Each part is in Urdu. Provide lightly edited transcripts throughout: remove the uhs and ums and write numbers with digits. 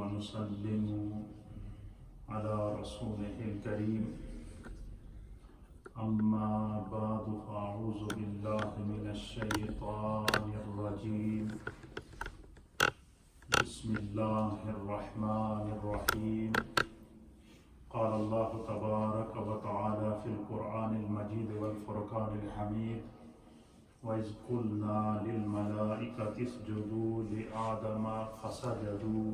ونسلم على رسوله الكريم أما بعد فأعوذ بالله من الشيطان الرجيم بسم الله الرحمن الرحيم قال الله تبارك وتعالى في القرآن المجيد والفرقان الحميد وَإِذْ قُلْنَا لِلْمَلَائِكَةِ اسْجُدُوا لِآدَمَ فَسَجَدُوا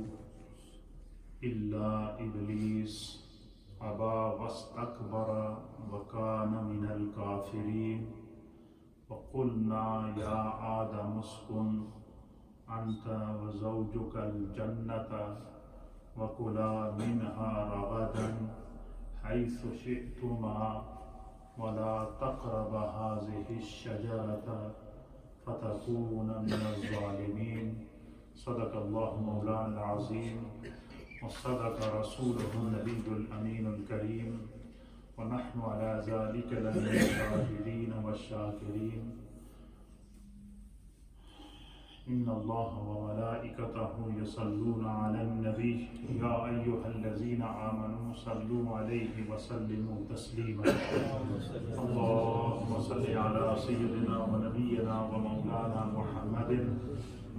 إِلَّا إِبْلِيسَ أَبَى وَاسْتَكْبَرَ وَكَانَ مِنَ الْكَافِرِينَ وَقُلْنَا يَا آدَمُ اسْكُنْ أَنْتَ وَزَوْجُكَ الْجَنَّةَ وَكُلَا مِنْهَا رَغَدًا حَيْثُ شِئْتُمَا وَلَا تَقْرَبَا هَٰذِهِ الشَّجَرَةَ فَتَكُونَ مِنَ الظَّالِمِينَ صدق الله مولانا العظيم وصدق رسوله النبي الأمين الكريم ونحن على ذلك لمن الشاهدين والشاكرين إن الله وملائكته يصلون على النبي يا أيها الذين آمنوا صلوا عليه وسلموا تسليما اللهم صل على سيدنا ونبينا ومولانا محمد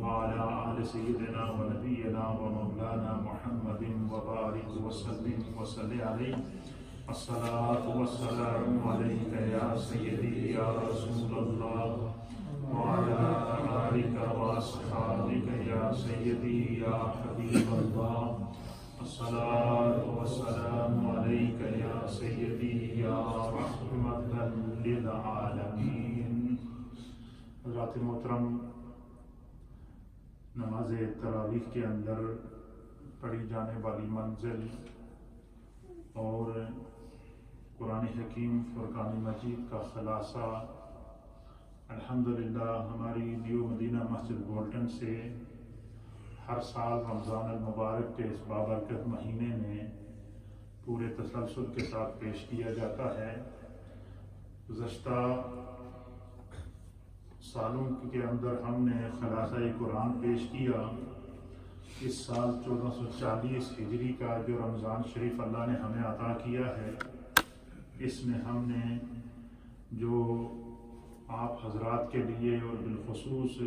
وعلى آل سيدنا ونبينا ومولانا محمد وبارك وسلم وصل عليه الصلاة والسلام عليك يا سيدي يا رسول الله وعلى آلك وأصحابك يا سيدي يا حبيب الله الصلاة والسلام عليك يا سيدي يا رحمة للعالمين حضرات محترم، نماز تراویح کے اندر پڑھی جانے والی منزل اور قرآن حکیم فرقان مجید کا خلاصہ الحمدللہ ہماری نیو مدینہ مسجد گولٹن سے ہر سال رمضان المبارک کے اس بابرکت مہینے میں پورے تسلسل کے ساتھ پیش کیا جاتا ہے۔ گزشتہ سالوں کے اندر ہم نے خلاصہ قرآن پیش کیا۔ اس سال 1440 ہجری کا جو رمضان شریف اللہ نے ہمیں عطا کیا ہے، اس میں ہم نے جو آپ حضرات کے لیے اور بالخصوص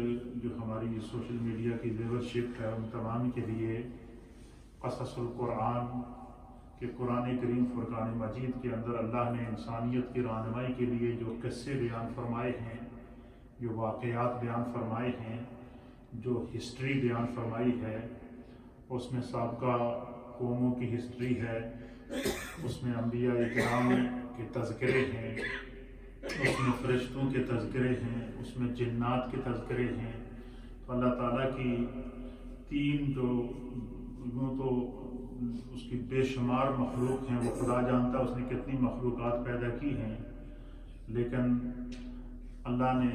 جو ہماری سوشل میڈیا کی لیڈرشپ ہے ان تمام کے لیے قصص القرآن کہ قرآن کریم فرقان مجید کے اندر اللہ نے انسانیت کی رہنمائی کے لیے جو قصے بیان فرمائے ہیں، جو واقعات بیان فرمائے ہیں، جو ہسٹری بیان فرمائی ہے، اس میں سابقہ قوموں کی ہسٹری ہے، اس میں انبیاء کرام کے تذکرے ہیں، اس میں فرشتوں کے تذکرے ہیں، اس میں جنات کے تذکرے ہیں۔ تو اللہ تعالیٰ کی تین جو تو اس کی بے شمار مخلوق ہیں، وہ خدا جانتا ہے اس نے کتنی مخلوقات پیدا کی ہیں، لیکن اللہ نے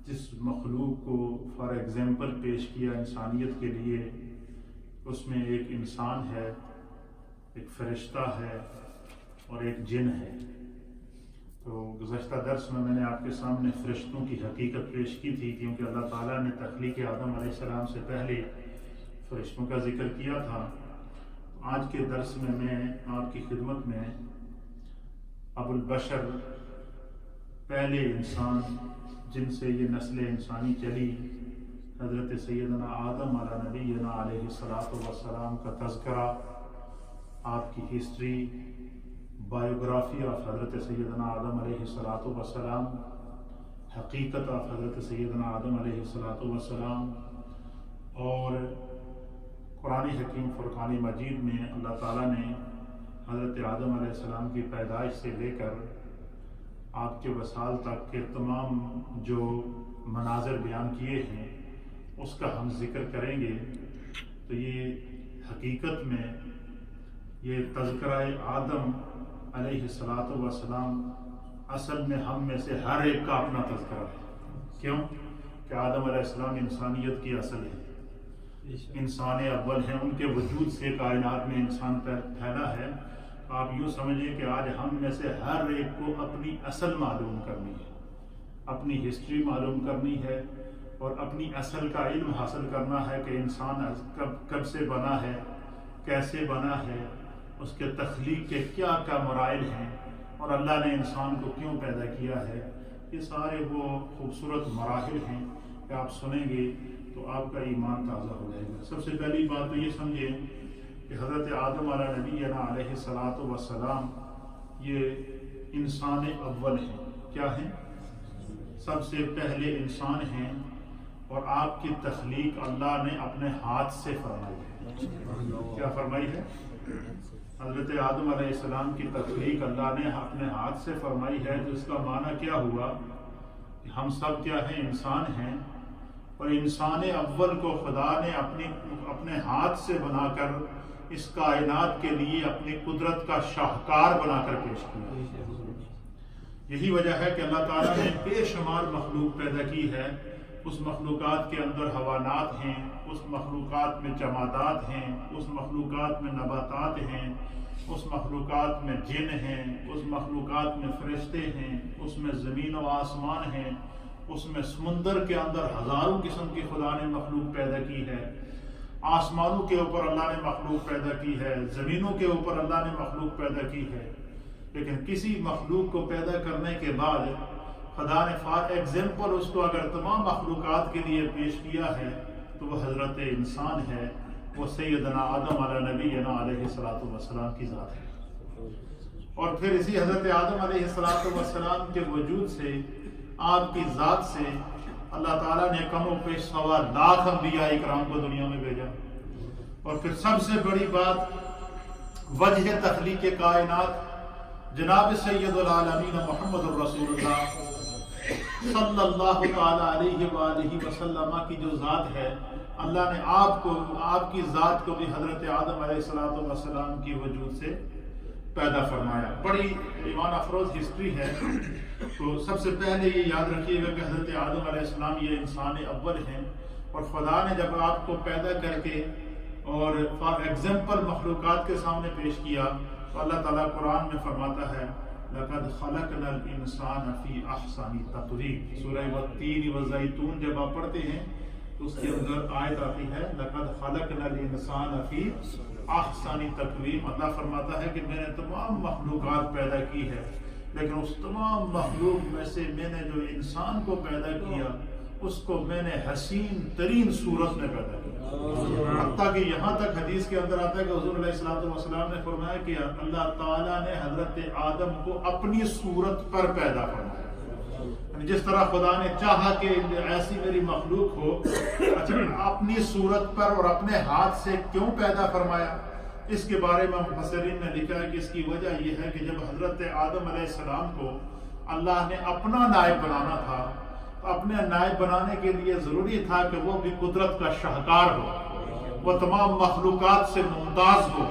جس مخلوق کو فار ایگزامپل پیش کیا انسانیت کے لیے، اس میں ایک انسان ہے، ایک فرشتہ ہے اور ایک جن ہے۔ تو گزشتہ درس میں نے آپ کے سامنے فرشتوں کی حقیقت پیش کی تھی، کیونکہ اللہ تعالیٰ نے تخلیق آدم علیہ السلام سے پہلے فرشتوں کا ذکر کیا تھا۔ آج کے درس میں آپ کی خدمت میں ابو البشر، پہلے انسان جن سے یہ نسل انسانی چلی، حضرت سیدنا آدم علیہ نبینا علیہ السلام کا تذکرہ، آپ کی ہسٹری، بایوگرافی آف حضرت سیدنا آدم علیہ السلام، حقیقت آف حضرت سیدنا آدم علیہ السلام، اور قرآن حکیم فرقان مجید میں اللہ تعالیٰ نے حضرت آدم علیہ السلام کی پیدائش سے لے کر آپ کے وصال تک کے تمام جو مناظر بیان کیے ہیں اس کا ہم ذکر کریں گے۔ تو یہ حقیقت میں یہ تذکرہ آدم علیہ السلام اصل میں ہم میں سے ہر ایک کا اپنا تذکرہ ہے۔ کیوں کہ آدم علیہ السلام انسانیت کی اصل ہے، انسان اول ہیں، ان کے وجود سے کائنات میں انسان پھیلا ہے۔ آپ یوں سمجھیں کہ آج ہم میں سے ہر ایک کو اپنی اصل معلوم کرنی ہے، اپنی ہسٹری معلوم کرنی ہے، اور اپنی اصل کا علم حاصل کرنا ہے کہ انسان کب سے بنا ہے، کیسے بنا ہے، اس کے تخلیق کے کیا کیا مراحل ہیں، اور اللہ نے انسان کو کیوں پیدا کیا ہے. یہ سارے وہ خوبصورت مراحل ہیں کہ آپ سنیں گے تو آپ کا ایمان تازہ ہو جائے گا. سب سے پہلی بات تو یہ سمجھیں کہ حضرت آدم علیہ نبینا علیہ الصلاۃ والسلام یہ انسان اول ہیں. کیا ہیں؟ سب سے پہلے انسان ہیں، اور آپ کی تخلیق اللہ نے اپنے ہاتھ سے فرمائی ہے. کیا فرمائی ہے؟ حضرت آدم علیہ السلام کی تخلیق اللہ نے اپنے ہاتھ سے فرمائی ہے. تو اس کا معنی کیا ہوا کہ ہم سب کیا ہیں؟ انسان ہیں، اور انسان اول کو خدا نے اپنے ہاتھ سے بنا کر اس کائنات کے لیے اپنی قدرت کا شاہکار بنا کر پیش کیا. یہی وجہ ہے کہ اللہ تعالیٰ نے بے شمار مخلوق پیدا کی ہے. اس مخلوقات کے اندر حیوانات ہیں، اس مخلوقات میں جمادات ہیں، اس مخلوقات میں نباتات ہیں، اس مخلوقات میں جن ہیں، اس مخلوقات میں فرشتے ہیں، اس میں زمین و آسمان ہیں، اس میں سمندر کے اندر ہزاروں قسم کی خدا نے مخلوق پیدا کی ہے. آسمانوں کے اوپر اللہ نے مخلوق پیدا کی ہے، زمینوں کے اوپر اللہ نے مخلوق پیدا کی ہے. لیکن کسی مخلوق کو پیدا کرنے کے بعد خدا نے فار ایگزامپل اس کو اگر تمام مخلوقات کے لیے پیش کیا ہے تو وہ حضرت انسان ہے. وہ سیدنا آدم علیہ نبینا علیہ الصلاۃ والسلام کی ذات ہے. اور پھر اسی حضرت آدم علیہ الصلاۃ والسلام کے وجود سے، آپ کی ذات سے اللہ تعالیٰ نے کم و بیش 1.25 لاکھ انبیاء اکرام کو دنیا میں بھیجا. اور پھر سب سے بڑی بات وجہ تخلیق کائنات جناب سید العالمین محمد الرسول اللہ صلی اللہ تعالی علیہ وآلہ وسلم کی جو ذات ہے، اللہ نے آپ کی ذات کو بھی حضرت آدم علیہ الصلوۃ والسلام کی وجود سے پیدا فرمایا. بڑی ایمان افروز ہسٹری ہے. تو سب سے پہلے یہ یاد رکھیے گا کہ حضرت آدم علیہ السلام یہ انسان اول ہیں، اور خدا نے جب آپ کو پیدا کر کے اور فار ایگزامپل مخلوقات کے سامنے پیش کیا تو اللہ تعالیٰ قرآن میں فرماتا ہے لَقَدْ خَلَقْنَا الْإِنسَانَ فِي أَحْسَنِ تَقْوِيمٍ. سورہ والتین والزیتون جب آپ پڑھتے ہیں تو اس کے اندر آیت آتی ہے لَقَدْ خَلَقْنَا الْإِنسَانَ فِي أَحْسَنِ تَقْوِيمٍ. اللہ فرماتا ہے کہ میں نے تمام مخلوقات پیدا کی ہے، لیکن اس تمام مخلوق میں سے میں نے جو انسان کو پیدا کیا اس کو میں نے حسین ترین صورت میں پیدا کیا. حتیٰ کہ یہاں تک حدیث کے اندر آتا ہے کہ حضور علیہ الصلوۃ والسلام نے فرمایا کہ اللہ تعالیٰ نے حضرت آدم کو اپنی صورت پر پیدا فرمایا. جس طرح خدا نے چاہا کہ ایسی میری مخلوق ہو، اپنی صورت پر اور اپنے ہاتھ سے کیوں پیدا فرمایا؟ اس کے بارے میں مفسرین نے لکھا ہے کہ اس کی وجہ یہ ہے کہ جب حضرت آدم علیہ السلام کو اللہ نے اپنا نائب بنانا تھا، اپنے نائب بنانے کے لیے ضروری تھا کہ وہ بھی قدرت کا شاہکار ہو، وہ تمام مخلوقات سے ممتاز ہو،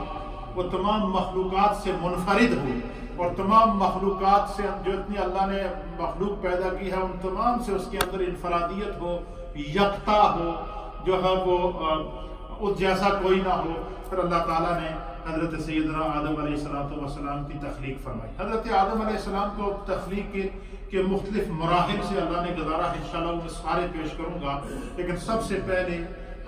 وہ تمام مخلوقات سے منفرد ہو، اور تمام مخلوقات سے جو اتنی اللہ نے مخلوق پیدا کی ہے ان تمام سے اس کے اندر انفرادیت ہو، یکتا ہو، جو ہے وہ اس جیسا کوئی نہ ہو. پھر اللہ تعالیٰ نے حضرت سیدنا آدم علیہ السلام کی تخلیق فرمائی. حضرت آدم علیہ السلام کو تخلیق کے مختلف مراحل سے اللہ نے گزارا ہے، انشاءاللہ میں سارے پیش کروں گا. لیکن سب سے پہلے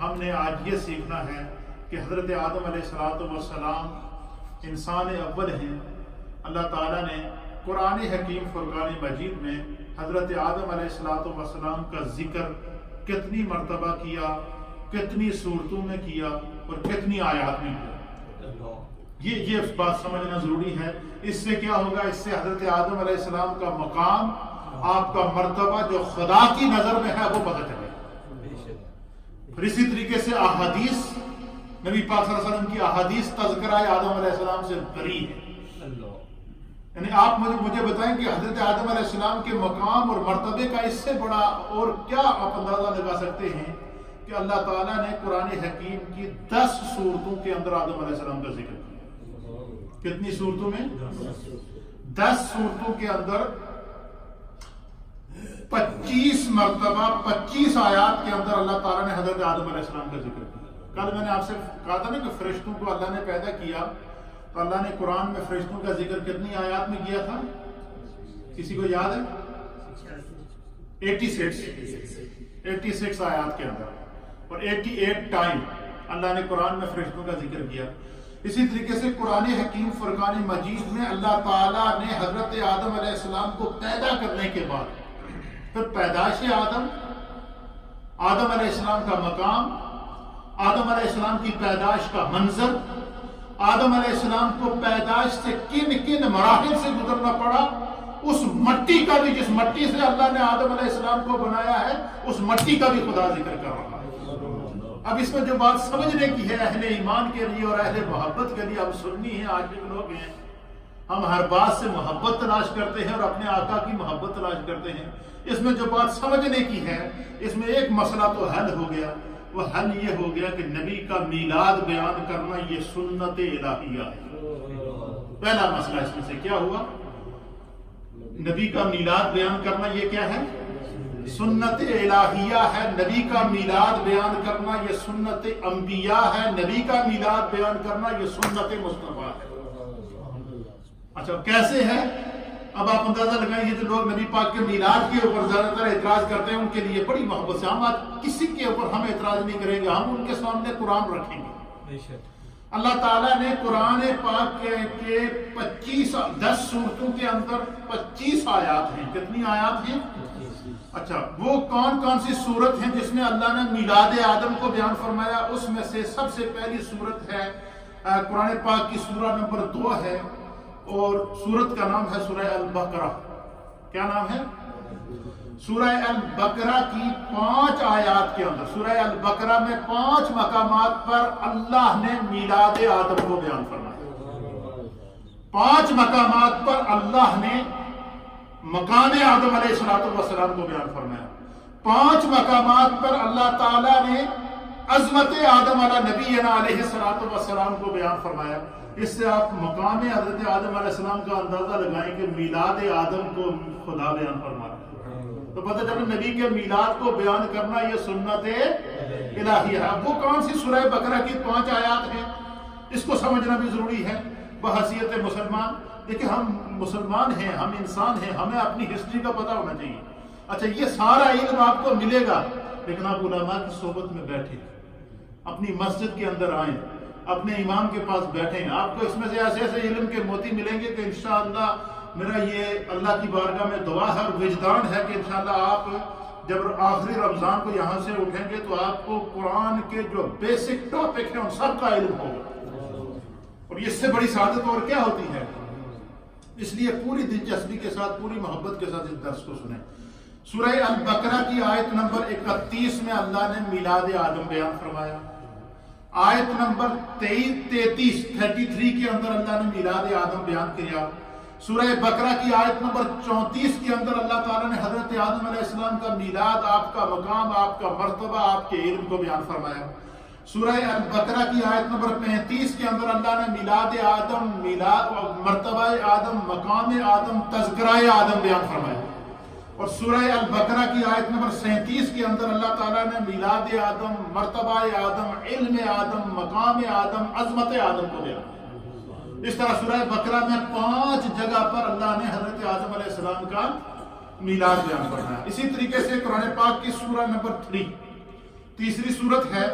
ہم نے آج یہ سیکھنا ہے کہ حضرت آدم علیہ السلام انسان اول ہیں. اللہ تعالیٰ نے قرآن حکیم فرقان مجید میں حضرت آدم علیہ السلام کا ذکر کتنی مرتبہ کیا، کتنی صورتوں میں کیا اور کتنی آیات میں کیا. یہ بات سمجھنا ضروری ہے. اس سے کیا ہوگا؟ اس سے حضرت آدم علیہ السلام کا مقام، آپ کا مرتبہ جو خدا کی نظر میں ہے وہ پتہ چلے گا. پھر اسی طریقے سے احادیث، نبی پاک صلی اللہ علیہ وسلم کی احادیث تذکرہ آدم علیہ السلام سے بری ہے. یعنی آپ مجھے بتائیں کہ حضرت آدم علیہ السلام کے مقام اور مرتبے کا اس سے بڑا اور کیا آپ اندازہ لگا سکتے ہیں کہ اللہ تعالیٰ نے قرآن حکیم کی 10 صورتوں کے اندر آدم علیہ السلام کا ذکر کیا. کتنی صورتوں میں؟ 10 صورتوں کے اندر 25 مرتبہ 25 آیات کے اندر اللہ تعالیٰ نے حضرت آدم علیہ السلام کا ذکر کیا. کل میں نے آپ سے کہا تھا نا کہ فرشتوں کو اللہ نے پیدا کیا تو اللہ نے قرآن میں فرشتوں کا ذکر کتنی آیات میں کیا تھا؟ کسی کو یاد ہے؟ 86 86 آیات کے اندر، اور 88 ٹائم اللہ نے قرآن میں فرشتوں کا ذکر کیا۔ اسی طریقے سے قرآن حکیم فرقان مجید میں اللہ تعالیٰ نے حضرت آدم علیہ السلام کو پیدا کرنے کے بعد پھر پیدائش آدم علیہ السلام کا مقام، آدم علیہ السلام کی پیدائش کا منظر، آدم علیہ السلام کو پیدائش سے کن کن مراحل سے گزرنا پڑا، اس مٹی کا بھی، جس مٹی سے اللہ نے آدم علیہ السلام کو بنایا ہے، اس مٹی کا بھی خدا ذکر کر رہا ہے۔ اب اس میں جو بات سمجھنے کی ہے اہل ایمان کے لیے اور اہل محبت کے لیے، ہم سنی ہیں، عاشق لوگ ہیں، ہم ہر بات سے محبت تلاش کرتے ہیں اور اپنے آقا کی محبت تلاش کرتے ہیں۔ اس میں جو بات سمجھنے کی ہے، اس میں ایک مسئلہ تو حل ہو گیا، وہ حل یہ ہو گیا کہ نبی کا میلاد بیان کرنا یہ سنت الہیہ ہے۔ پہلا مسئلہ اس میں سے کیا ہوا؟ نبی کا میلاد بیان کرنا یہ کیا ہے؟ سنت الہیہ ہے۔ نبی کا میلاد بیان کرنا یہ سنت انبیاء ہے۔ نبی کا میلاد بیان کرنا یہ سنت مصطفیٰ ہے۔ اچھا کیسے ہے؟ اب آپ اندازہ لگائیں، یہ جو لوگ نبی پاک کے میلاد کے اوپر زیادہ تر اعتراض کرتے ہیں، ان کے لیے بڑی محبت سے، ہم آج کسی کے اوپر ہم اعتراض نہیں کریں گے، ہم ان کے سامنے قرآن رکھیں گے۔ اللہ تعالیٰ نے قرآن پاک کے 10 سورتوں کے اندر 25 آیات ہیں۔ کتنی آیات ہیں؟ اچھا، وہ کون کون سی سورت ہیں جس میں اللہ نے میلاد آدم کو بیان فرمایا؟ اس میں سے سب سے پہلی سورت ہے قرآن پاک کی سورہ نمبر 2 ہے، اور سورت کا نام ہے سورہ البقرہ۔ کیا نام ہے؟ سورہ البقرہ کی 5 آیات کے اندر، سورہ البقرہ میں 5 مقامات پر اللہ نے میلاد آدم کو بیان فرمایا۔ 5 مقامات پر اللہ نے مقام آدم علیہ السلام کو بیان فرمایا۔ 5 مقامات پر اللہ تعالیٰ نے عظمت آدم علی نبینا علیہ السلام کو بیان فرمایا۔ اس سے آپ مقام حضرت آدم علیہ السلام کا اندازہ لگائیں کہ میلاد آدم کو خدا بیان فرما رہا ہے، تو پتہ چلا نبی کے میلاد کو بیان کرنا یہ سنت الہیہ ہے۔ وہ کون سی سورہ بقرہ کی 5 آیات ہیں، اس کو سمجھنا بھی ضروری ہے بحیثیت مسلمان۔ دیکھیں ہم مسلمان ہیں، ہم انسان ہیں، ہمیں اپنی ہسٹری کا پتہ ہونا چاہیے۔ اچھا یہ سارا علم آپ کو ملے گا، لیکن آپ علماء کی صحبت میں بیٹھیں، اپنی مسجد کے اندر آئیں، اپنے امام کے پاس بیٹھیں، آپ کو اس میں سے ایسے ایسے علم کے موتی ملیں گے کہ انشاءاللہ میرا یہ اللہ کی بارگاہ میں دعا ہے اور وجدان ہے کہ انشاءاللہ آپ جب آخری رمضان کو یہاں سے اٹھیں گے تو آپ کو قرآن کے جو بیسک ٹاپک ہیں ان سب کا علم ہوگا، اور اس سے بڑی سعادت اور کیا ہوتی ہے۔ اس لیے پوری دلچسپی کے ساتھ، پوری محبت کے ساتھ اس درس کو سنیں۔ سورہ البقرہ کی آیت نمبر 31 میں اللہ نے میلاد آدم بیان فرمایا۔ آیت نمبر 33 کے اندر اللہ نے میلاد آدم بیان کیا۔ سورہ بقرہ کی آیت نمبر 34 کے اندر اللہ تعالیٰ نے حضرت آدم علیہ السلام کا میلاد، آپ کا مقام، آپ کا مرتبہ، آپ کے علم کو بیان فرمایا۔ سورہ البقرہ کی آیت نمبر 35 کے اندر اللہ نے میلاد آدم، مرتبہ آدم، مقام آدم، تذکرہ آدم بیان فرمایا۔ اور سورہ البقرہ کی آیت نمبر 37 کے اندر اللہ تعالیٰ نے میلاد آدم، مرتبہ آدم، علم آدم، مقام آدم، عظمت آدم کو بیان فرمایا۔ اس طرح سورہ بقرہ میں 5 جگہ پر اللہ نے حضرت آدم علیہ السلام کا میلاد بیان فرمایا۔ اسی طریقے سے قرآن پاک کی سورہ نمبر 3 تیسری سورت ہے،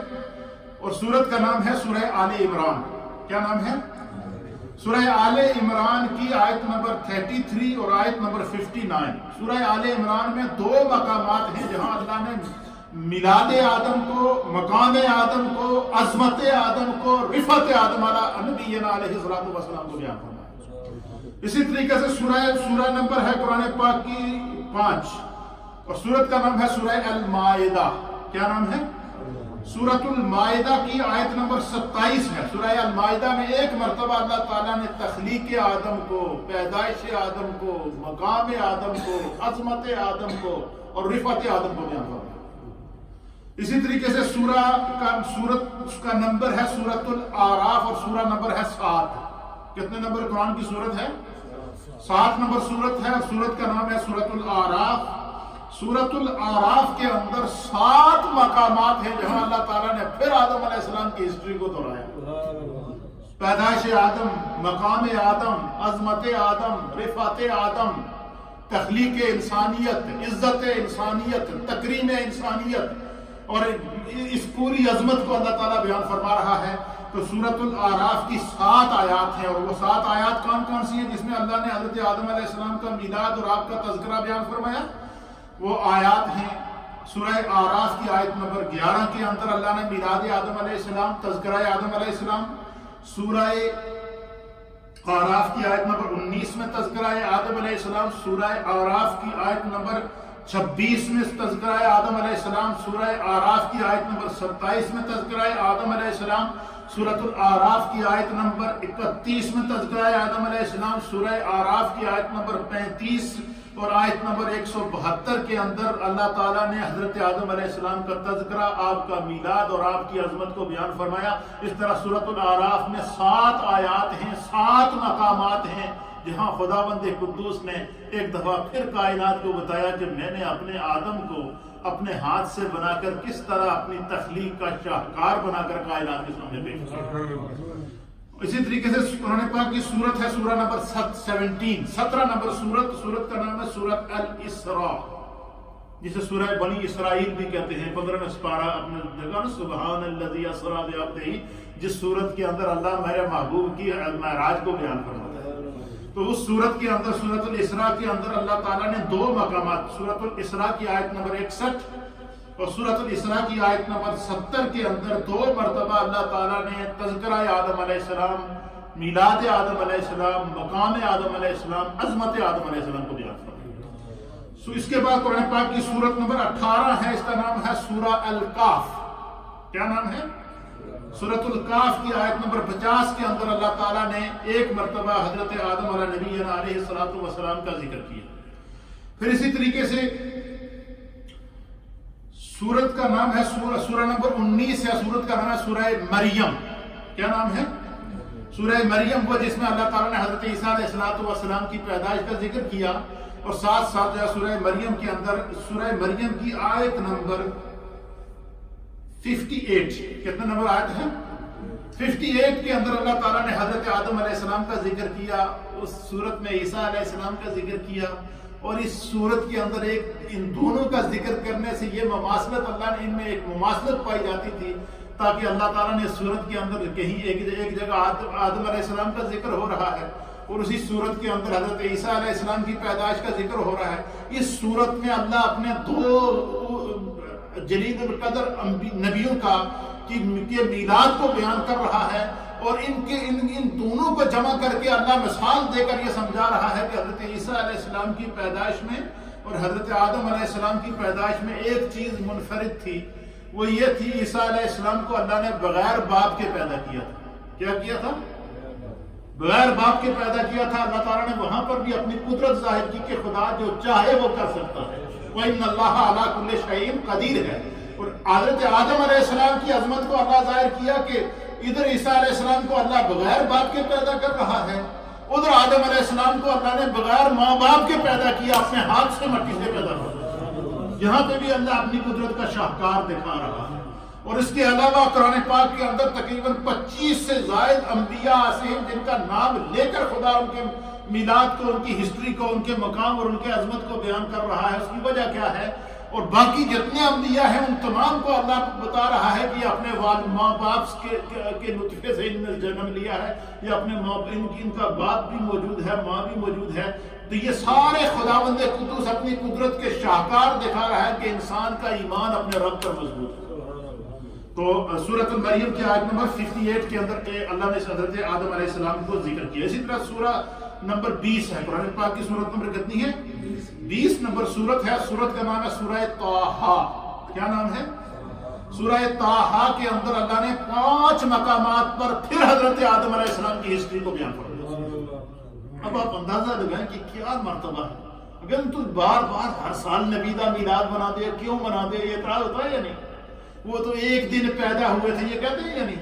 اور سورت کا نام ہے سورہ آل عمران۔ کیا نام ہے؟ سورہ آل عمران کی آیت نمبر 33 اور آیت نمبر 59۔ سورہ آل عمران میں 2 مقامات ہیں جہاں اللہ نے میلاد آدم کو، مقام آدم کو، عظمت آدم کو، رفعت آدم علی نبینا علیہ السلام کو بیان فرمایا۔ اسی طریقے سے سورہ نمبر ہے قرآن پاک کی 5، اور سورت کا نام ہے سورہ المائدہ۔ کیا نام ہے؟ سورۃ المائدہ کی آیت نمبر 27 ہے۔ سورہ المائدہ میں 1 مرتبہ اللہ تعالیٰ نے تخلیق آدم کو، پیدائش آدم کو، مقام آدم کو، عظمت آدم کو اور رفعت آدم کو بیان فرمایا۔ اسی طریقے سے سورت کا نمبر ہے سورۃ الاعراف، اور سورہ نمبر ہے 7۔ کتنے نمبر قرآن کی سورت ہے؟ 7 نمبر سورت ہے، اور سورت کا نام ہے سورۃ الاعراف۔ سورۃ الاعراف کے اندر 7 مقامات ہیں جہاں اللہ تعالیٰ نے پھر آدم علیہ السلام کی ہسٹری کو دہرایا۔ پیدائش آدم، مقام آدم، عظمت آدم، رفعت آدم، تخلیق انسانیت، عزت انسانیت، تکریم انسانیت اور اس پوری عظمت کو اللہ تعالیٰ بیان فرما رہا ہے۔ تو سورۃ الاعراف کی 7 آیات ہیں، اور وہ 7 آیات کون کون سی ہیں جس میں اللہ نے حضرت آدم علیہ السلام کا میلاد اور آپ کا تذکرہ بیان فرمایا؟ وہ آیات ہیں سورہ اعراف کی آیت نمبر 11 کے اندر اللہ نے میلاد آدم علیہ السلام، تذکرہ آدم علیہ السلام، سورہ اعراف کی آیت نمبر 19 میں تذکرہ آدم علیہ السلام، سورہ اعراف کی آیت نمبر 26 میں تذکرہ آدم علیہ السلام، سورہ اعراف کی آیت نمبر 27 میں تذکرہ آدم علیہ السلام، سورۃ الاعراف کی آیت نمبر 31 میں تذکرہ آدم علیہ السلام، سورہ اعراف کی آیت نمبر 35 اور آیت نمبر 172 کے اندر اللہ تعالیٰ نے حضرت آدم علیہ السلام کا تذکرہ، آپ کا میلاد اور آپ کی عظمت کو بیان فرمایا۔ اس طرح سورۃ الاعراف میں 7 آیات ہیں، 7 مقامات ہیں جہاں خداوند قدوس نے ایک دفعہ پھر کائنات کو بتایا کہ میں نے اپنے آدم کو اپنے ہاتھ سے بنا کر کس طرح اپنی تخلیق کا شاہکار بنا کر کائنات کے سامنے پیش کیا۔ اسی طریقے سے قرآن پاک کی سورت ہے سورہ نمبر 17 نمبر سورت کا نام ہے سورت الاسراء، جسے سورہ بنی اسرائیل بھی کہتے ہیں۔ 15 سپارہ اپنے جگہ سبحان الذی اسریٰ بعبدہ، جس سورت کے اندر اللہ میرے محبوب کی معراج کو بیان فرماتا ہے۔ تو اس سورت کے اندر، سورت الاسراء کے اندر اللہ تعالیٰ نے 2 مقامات، سورت الاسراء کی آیت نمبر 61 اور سورۃ الاسراء کی آیت نمبر 70 کے اندر 2 مرتبہ اللہ تعالیٰ نے تذکرہ آدم علیہ السلام، میلاد آدم علیہ السلام، مقام آدم علیہ السلام، عظمت آدم علیہ السلام کو بیان فرمایا۔ اس کے بعد قرآن پاک کی سورت نمبر 18 ہے، اس کا نام ہے سورہ الکاف۔ کیا نام ہے؟ سورۃ الکاف کی آیت نمبر 50 کے اندر اللہ تعالیٰ نے ایک مرتبہ حضرت آدم علیہ نبی علیہ السلام کا ذکر کیا۔ پھر اسی طریقے سے سورت کا نام ہے سورہ نمبر 19 ہے، سورت کا نام ہے سورہ مریم۔ کیا نام ہے؟ سورہ مریم، وہ جس میں اللہ تعالیٰ نے حضرت عیسیٰ علیہ السلام کی پیدائش کا ذکر کیا، اور ساتھ ساتھ سورہ مریم کے اندر سورہ مریم کی آیت نمبر 58، کتنا نمبر آیت ہے؟ 58 کے اندر اللہ تعالیٰ نے حضرت آدم علیہ السلام کا ذکر کیا، اس سورت میں عیسیٰ علیہ السلام کا ذکر کیا، اور اس سورت کے اندر ان دونوں کا ذکر کرنے سے یہ مماثلت، اللہ نے ان میں ایک مماثلت پائی جاتی تھی، تاکہ اللہ تعالیٰ نے سورت کے اندر کہیں ایک جگہ آدم علیہ السلام کا ذکر ہو رہا ہے اور اسی سورت کے اندر حضرت عیسیٰ علیہ السلام کی پیدائش کا ذکر ہو رہا ہے۔ اس سورت میں اللہ اپنے 2 جلیل القدر نبیوں کا کہ میلاد کو بیان کر رہا ہے، اور ان دونوں کو جمع کر کے اللہ مثال دے کر یہ سمجھا رہا ہے کہ حضرت عیسیٰ علیہ السلام کی پیدائش میں اور حضرت آدم علیہ السلام کی پیدائش میں ایک چیز منفرد تھی، وہ یہ تھی عیسیٰ علیہ السلام کو اللہ نے بغیر باپ کے پیدا کیا تھا۔ کیا کیا تھا؟ بغیر باپ کے پیدا کیا تھا۔ اللہ تعالیٰ نے وہاں پر بھی اپنی قدرت ظاہر کی کہ خدا جو چاہے وہ کر سکتا ہے، وَإِنَّ اللَّهَ عَلَىٰ كُلِّ شَيْءٍ قدیر ہے۔ اور حضرت آدم علیہ السلام کی عظمت کو اللہ ظاہر کیا کہ ادھر عیسیٰ علیہ السلام کو اللہ بغیر باپ کے پیدا کر رہا ہے، ادھر آدم علیہ السلام کو اللہ نے بغیر ماں باپ کے پیدا کیا، اپنے ہاتھ سے مٹی سے پیدا کیا۔ یہاں پہ بھی اللہ اپنی قدرت کا شاہکار دکھا رہا ہے۔ اور اس کے علاوہ قرآن پاک کے اندر تقریباً 25 سے زائد انبیاء ایسے ہیں جن کا نام لے کر خدا ان کے میلاد کو، ان کی ہسٹری کو، ان کے مقام اور ان کے عظمت کو بیان کر رہا ہے۔ اس کی وجہ کیا ہے؟ اور باقی جتنے انبیاء ہیں ان تمام کو اللہ بتا رہا ہے کہ اپنے ماں باپ کے نطفے سے ان نے جنم لیا ہے، یا اپنے ان کا باپ بھی موجود ہے، ماں بھی موجود ہے۔ تو یہ سارے خداوند قدوس اپنی قدرت کے شاہکار دکھا رہا ہے کہ انسان کا ایمان اپنے رب پر مضبوط ہے۔ تو سورۃ المریم کی آیت نمبر 58 کے اندر اللہ نے حضرت آدم علیہ السلام کو ذکر کیا۔ اسی طرح سورہ نمبر 20 ہے، قرآن پاک کی سورت نمبر کتنی ہے؟ 20 نمبر سورت ہے، سورت کا نام ہے سورہ طٰہٰ۔ کیا نام ہے؟ سورہ طٰہٰ کے اندر اللہ نے 5 مقامات پر پھر حضرت آدم علیہ السلام کی ہسٹری کو بیان فرمایا۔ اب آپ اندازہ لگائیں کہ کیا مرتبہ ہے۔ اگر تو بار بار ہر سال نبی کا میلاد بنا دے، کیوں بنا دے؟ یہ اعتراض ہوتا ہے یا نہیں؟ وہ تو ایک دن پیدا ہوئے تھے، یہ کہتے ہیں یا نہیں؟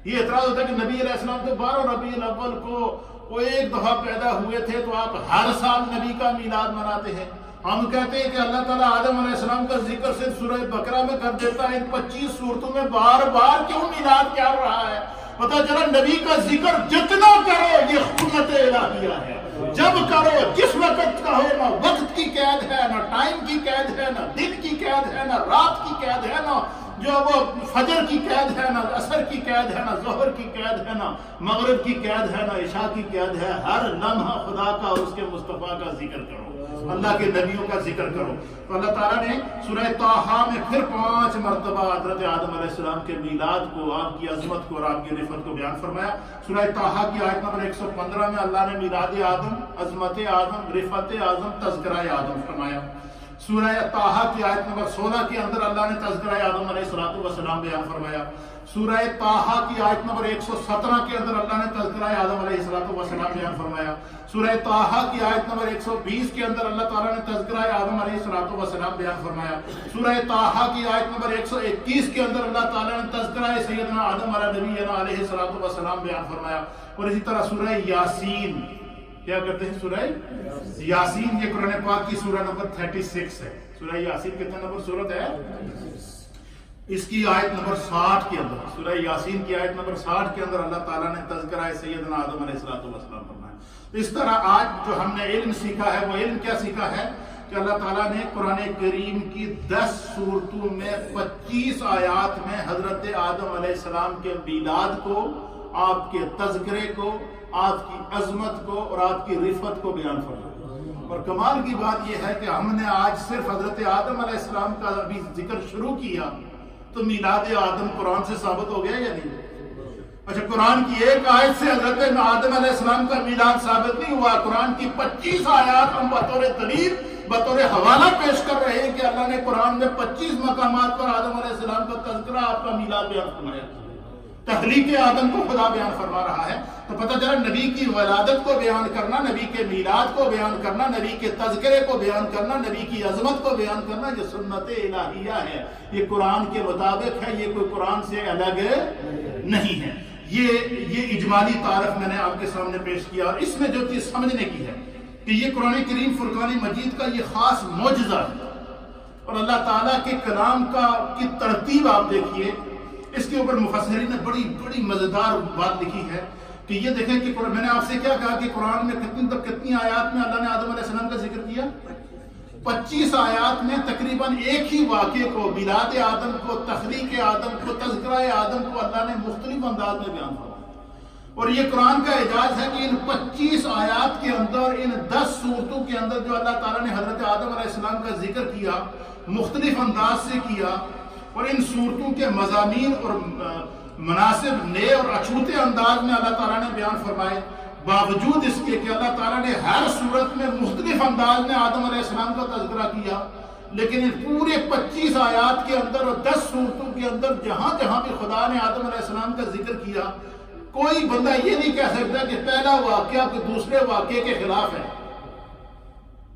یہ اعتراض ہوتا ہے کہ نبی علیہ السلام تو 12 ربیع الاول کو وہ ایک دفعہ پیدا ہوئے تھے، تو آپ ہر سال نبی کا میلاد مناتے ہیں۔ ہم کہتے ہیں کہ اللہ تعالیٰ آدم علیہ السلام کا ذکر صرف سورہ بقرہ میں کر دیتا ہے، ان 25 سورتوں میں بار بار کیوں میلاد کر رہا ہے؟ پتہ چلا نبی کا ذکر جتنا کرو یہ سنت الہیہ ہے، جب کرو، جس وقت کہو، نہ وقت کی قید ہے، نہ ٹائم کی قید ہے، نہ دن کی قید ہے، نہ رات کی قید ہے، نہ جو وہ فجر کی قید ہے، نہ عصر کی قید ہے، نہ ظہر کی قید ہے، نہ مغرب کی قید ہے، نہ عشاء کی قید ہے. ہر لمحہ خدا کا اور اس کے مصطفیٰ کا ذکر کرو، اللہ کے نبیوں کا ذکر کرو. تو اللہ تعالیٰ نے سورہ طٰہٰ میں پھر 5 مرتبہ حضرت آدم علیہ السلام کے میلاد کو، آپ کی عظمت کو اور آپ کی رفعت کو بیان فرمایا. سورہ طٰہٰ کی آیت نمبر 115 میں اللہ نے میلاد آدم، عظمت آدم، رفعت آدم، تذکرہ آدم فرمایا. سورہ طٰہٰ کی آیت نمبر 16 کے اندر اللہ نے تذکرہ آدم علیہ السلام بیان فرمایا. سورہ طٰہٰ کی آیت نمبر 117 کے اندر اللہ نے تذکرہ آدم علیہ السلام بیان فرمایا. سورہ طٰہٰ کی آیت نمبر 120 کے اندر اللہ تعالیٰ نے تذکرہ آدم علیہ السلام بیان فرمایا. سورہ طٰہٰ کی آیت نمبر 121 کے اندر اللہ تعالیٰ نے تذکرہ سیدنا آدم علیہ السلام بیان فرمایا. اور اسی طرح سورہ یاسین، کیا کرتے ہیں سورہ یاسین، یہ قرآن پاک کی سورہ نمبر 36 ہے. سورہ یاسین کتنا نمبر سورت ہے؟ اس کی آیت نمبر 60 کے اندر، سورہ یاسین کی آیت نمبر 60 کے اندر اللہ تعالیٰ نے تذکرہ سیدنا آدم علیہ السلام فرمایا. اس طرح آج جو ہم نے علم سیکھا ہے، وہ علم کیا سیکھا ہے کہ اللہ تعالیٰ نے قرآن کریم کی 10 سورتوں میں 25 آیات میں حضرت آدم علیہ السلام کے میلاد کو، آپ کے تذکرے کو، آپ کی عظمت کو اور آپ کی رفعت کو بیان فرمایا. اور کمال کی بات یہ ہے کہ ہم نے آج صرف حضرت آدم علیہ السلام کا ابھی ذکر شروع کیا تو میلاد آدم قرآن سے ثابت ہو گیا یا نہیں؟ اچھا، قرآن کی ایک آیت سے حضرت آدم علیہ السلام کا میلاد ثابت نہیں ہوا. قرآن کی 25 آیات ہم بطور دلیل، بطور حوالہ پیش کر رہے ہیں کہ اللہ نے قرآن میں 25 مقامات پر آدم علیہ السلام کا تذکرہ، آپ کا میلاد بیان فرمایا. تخلیق آدم کو خدا بیان فرما رہا ہے. تو پتہ چلا نبی کی ولادت کو بیان کرنا، نبی کے میلاد کو بیان کرنا، نبی کے تذکرے کو بیان کرنا، نبی کی عظمت کو بیان کرنا، یہ سنت الہیہ ہے، یہ قرآن کے مطابق ہے، یہ کوئی قرآن سے الگ نہیں ہے. یہ اجمالی تعارف میں نے آپ کے سامنے پیش کیا. اور اس میں جو چیز سمجھنے کی ہے کہ یہ قرآن کریم فرقان مجید کا یہ خاص معجزہ ہے. اور اللہ تعالیٰ کے کلام کی ترتیب آپ دیکھیے، اس کے اوپر مفسرین نے بڑی مزیدار بات لکھی ہے کہ یہ دیکھیں کہ میں نے آپ سے کیا کہا کہ قرآن میں کتنی آیات میں اللہ نے آدم علیہ السلام کا ذکر کیا؟ 25 آیات میں تقریباً ایک ہی واقعے کو، میلاد آدم کو، تخلیق آدم کو، تذکرہ آدم کو اللہ نے مختلف انداز میں بیان کیا. اور یہ قرآن کا اعجاز ہے کہ ان 25 آیات کے اندر، ان 10 سورتوں کے اندر جو اللہ تعالیٰ نے حضرت آدم علیہ السلام کا ذکر کیا، مختلف انداز سے کیا. اور ان صورتوں کے مضامین اور مناسب نئے اور اچھوتے انداز میں اللہ تعالیٰ نے بیان فرمائے. باوجود اس کے کہ اللہ تعالیٰ نے ہر صورت میں مختلف انداز میں آدم علیہ السلام کا تذکرہ کیا، لیکن ان پورے 25 آیات کے اندر اور 10 صورتوں کے اندر جہاں جہاں بھی خدا نے آدم علیہ السلام کا ذکر کیا، کوئی بندہ یہ نہیں کہہ سکتا کہ پہلا واقعہ کہ دوسرے واقعے کے خلاف ہے.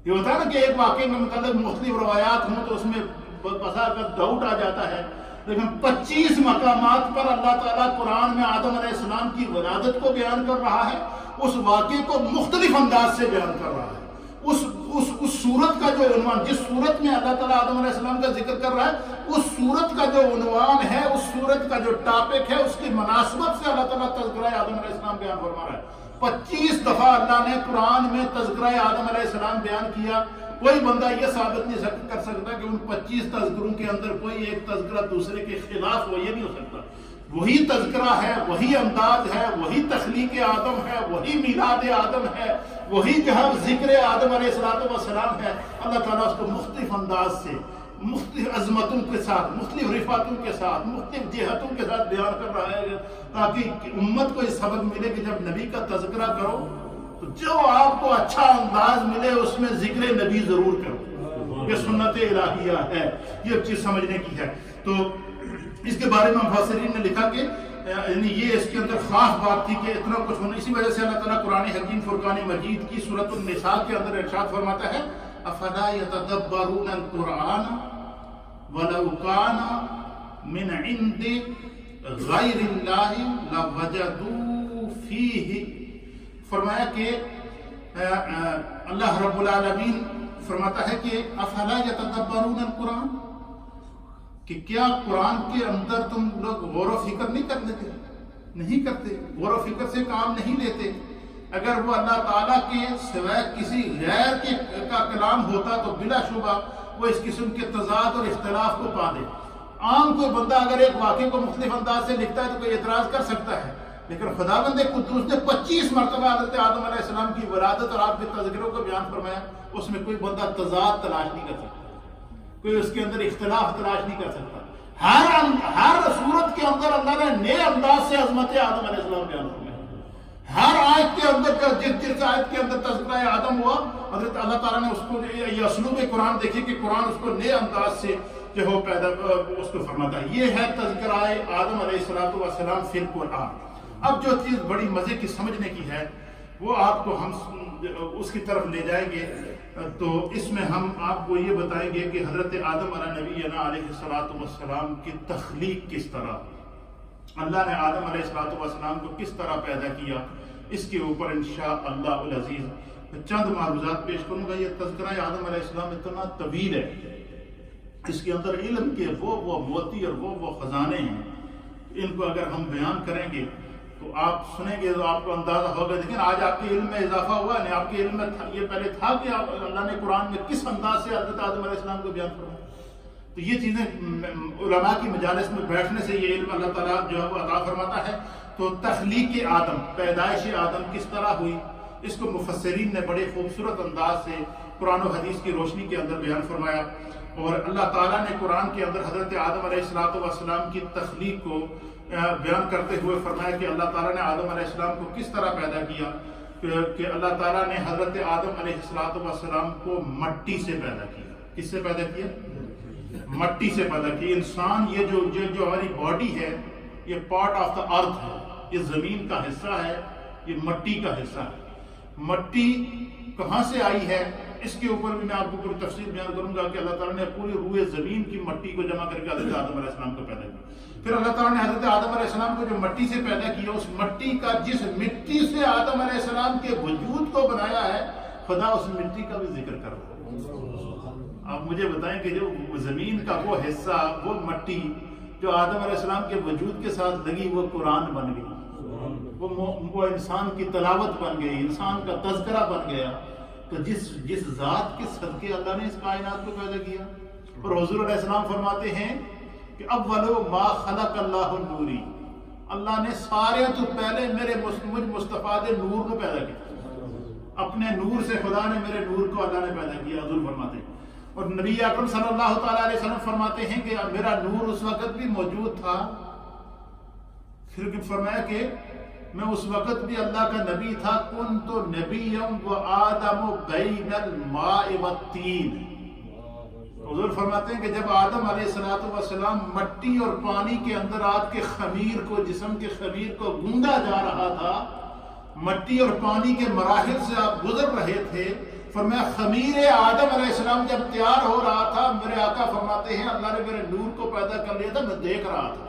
یہ ہوتا ہے نا کہ ایک واقعے میں متعلق مختلف روایات ہوں تو اس میں بسا کر ڈاؤٹ آ جاتا ہے. لیکن 25 مقامات پر اللہ تعالیٰ قرآن میں آدم علیہ السلام کی ولادت کو بیان کر رہا ہے، اس واقعے کو مختلف انداز سے بیان کر رہا ہے. اس صورت کا جو عنوان، جس صورت میں اللہ تعالیٰ آدم علیہ السلام کا ذکر کر رہا ہے، اس صورت کا جو عنوان ہے، اس صورت کا جو ٹاپک ہے، اس کی مناسبت سے اللہ تعالیٰ تذکرہ آدم علیہ السلام بیان فرما رہا ہے. 25 دفعہ اللہ نے قرآن میں تذکرہ آدم علیہ السلام بیان کیا. کوئی بندہ یہ ثابت نہیں کر سکتا کہ ان 25 تذکروں کے اندر کوئی ایک تذکرہ دوسرے کے خلاف ہو. یہ نہیں ہو سکتا. وہی تذکرہ ہے، وہی انداز ہے، وہی تخلیق آدم ہے، وہی میلاد آدم ہے، وہی جہاں ذکر آدم علیہ السلام ہے. اللہ تعالیٰ اس کو مختلف انداز سے، مختلف عظمتوں کے ساتھ، مختلف رفعتوں کے ساتھ، مختلف جہتوں کے ساتھ بیان کر رہا ہے تاکہ امت کو یہ سبق ملے کہ جب نبی کا تذکرہ کرو تو جو آپ کو اچھا انداز ملے اس میں ذکر نبی ضرور کرو. یہ سنت الہیہ ہے، یہ چیز سمجھنے کی ہے. تو اس کے بارے میں مفسرین نے لکھا کہ یعنی یہ اس کے اندر خاص بات تھی کہ اتنا کچھ ہونا. اسی وجہ سے اللہ تعالیٰ قرآن حکیم فرقان مجید کی سورۃ النساء کے اندر ارشاد فرماتا ہے افلا يتدبرون القرآن ولو كان من عند غیر اللہ لوجدوا فیہ. فرمایا کہ اللہ رب العالمین فرماتا ہے کہ افلا يتدبرون القرآن، کہ کیا قرآن کے اندر تم لوگ غور و فکر نہیں کرتے؟ نہیں کرتے، غور و فکر سے کام نہیں لیتے. اگر وہ اللہ تعالیٰ کے سوائے کسی غیر کا کلام ہوتا تو بلا شبہ وہ اس قسم کے تضاد اور اختلاف کو پا دے۔ عام کوئی بندہ اگر ایک واقعے کو مختلف انداز سے لکھتا ہے تو کوئی اعتراض کر سکتا ہے، لیکن خداوند قدوس نے 25 مرتبہ حضرت آدم علیہ السلام کی ولادت اور آپ کے تذکروں کو بیان فرمایا، اس میں کوئی بندہ تضاد تلاش نہیں کر سکتا، کوئی اس کے اندر اختلاف تلاش نہیں کر سکتا۔ ہر صورت کے اندر اللہ نے نئے انداز سے عظمت آدم علیہ السلام بیان فرمایا۔ ہر آیت کے اندر جس آیت کے اندر تذکرہ آدم ہوا، حضرت اللہ تعالیٰ نے اس کو یہ اسلوب قرآن دیکھیے کہ قرآن اس کو نئے انداز سے جو ہو پیدا اس کو فرماتا ہے۔ یہ ہے تذکرہ آدم علیہ السلام فی القرآن۔ اب جو چیز بڑی مزے کی سمجھنے کی ہے وہ آپ کو ہم اس کی طرف لے جائیں گے، تو اس میں ہم آپ کو یہ بتائیں گے کہ حضرت آدم نبینا علیہ السلام کی تخلیق کس طرح، اللہ نے آدم علیہ السلام کو کس طرح پیدا کیا، اس کے اوپر انشاءاللہ العزیز چند معروضات پیش کروں گا۔ یہ تذکرہ آدم علیہ السلام اتنا طویل ہے، اس کے اندر علم کے وہ موتی اور وہ خزانے ہیں، ان کو اگر ہم بیان کریں گے تو آپ سنیں گے تو آپ کو اندازہ ہوگا۔ لیکن آج آپ کے علم میں اضافہ ہوا نہیں، آپ کے علم میں یہ پہلے تھا کہ اللہ نے قرآن میں کس انداز سے حضرت آدم علیہ السلام کو بیان فرمایا۔ تو یہ چیزیں علماء کی مجالس میں بیٹھنے سے یہ علم اللہ تعالیٰ جو ہے وہ عطا فرماتا ہے۔ تو تخلیق آدم، پیدائش آدم کس طرح ہوئی، اس کو مفسرین نے بڑے خوبصورت انداز سے قرآن و حدیث کی روشنی کے اندر بیان فرمایا، اور اللہ تعالیٰ نے قرآن کے اندر حضرت آدم علیہ السلام کی تخلیق کو بیان کرتے ہوئے فرمایا کہ اللہ تعالیٰ نے آدم علیہ السلام کو کس طرح پیدا کیا، کہ اللہ تعالیٰ نے حضرت آدم علیہ السلام کو مٹی سے پیدا کیا۔ کس سے پیدا کیا؟ مٹی سے پیدا کیا۔ انسان یہ جو ہماری باڈی ہے یہ پارٹ آف دا ارتھ ہے، یہ زمین کا حصہ ہے، یہ مٹی کا حصہ ہے۔ مٹی کہاں سے آئی ہے اس کے اوپر بھی میں آپ کو پوری تفصیل بیان کروں گا کہ اللہ تعالیٰ نے پوری روئے زمین کی مٹی کو جمع کر کے حضرت آدم علیہ السلام کو پیدا کیا۔ پھر اللہ تعالیٰ نے حضرت آدم علیہ السلام کو جو مٹی سے پیدا کیا، اس مٹی کا جس مٹی سے آدم علیہ السلام کے وجود کو بنایا ہے، خدا اس مٹی کا بھی ذکر کر رہا ہے۔ آپ مجھے بتائیں کہ جو زمین کا وہ حصہ، وہ مٹی جو آدم علیہ السلام کے وجود کے ساتھ لگی، وہ قرآن بن گئی، وہ انسان کی تلاوت بن گئی، انسان کا تذکرہ بن گیا۔ تو جس ذات کے صدقے اللہ نے اس کائنات کو پیدا کیا، اور حضور علیہ السلام فرماتے ہیں کہ اول ما خلق اللہ نوری، اللہ نے سارے تو پہلے مجھ مصطفیٰ دے نور کو پیدا کیا، اپنے نور سے خدا نے میرے نور کو اللہ نے پیدا کیا، حضور فرماتے ہیں۔ اور نبی اکرم صلی اللہ تعالیٰ علیہ وسلم فرماتے ہیں کہ میرا نور اس وقت بھی موجود تھا، پھر فرمایا کہ میں اس وقت بھی اللہ کا نبی تھا، کنت نبیا وآدم بین الماء والطین۔ حضور فرماتے ہیں کہ جب آدم علیہ السلام مٹی اور پانی کے اندر آپ کے خمیر کو، جسم کے خمیر کو گوندا جا رہا تھا، مٹی اور پانی کے مراحل سے آپ گزر رہے تھے، فرمایا خمیر آدم علیہ السلام جب تیار ہو رہا تھا، میرے آقا فرماتے ہیں اللہ نے میرے نور کو پیدا کر لیا تھا، میں دیکھ رہا تھا،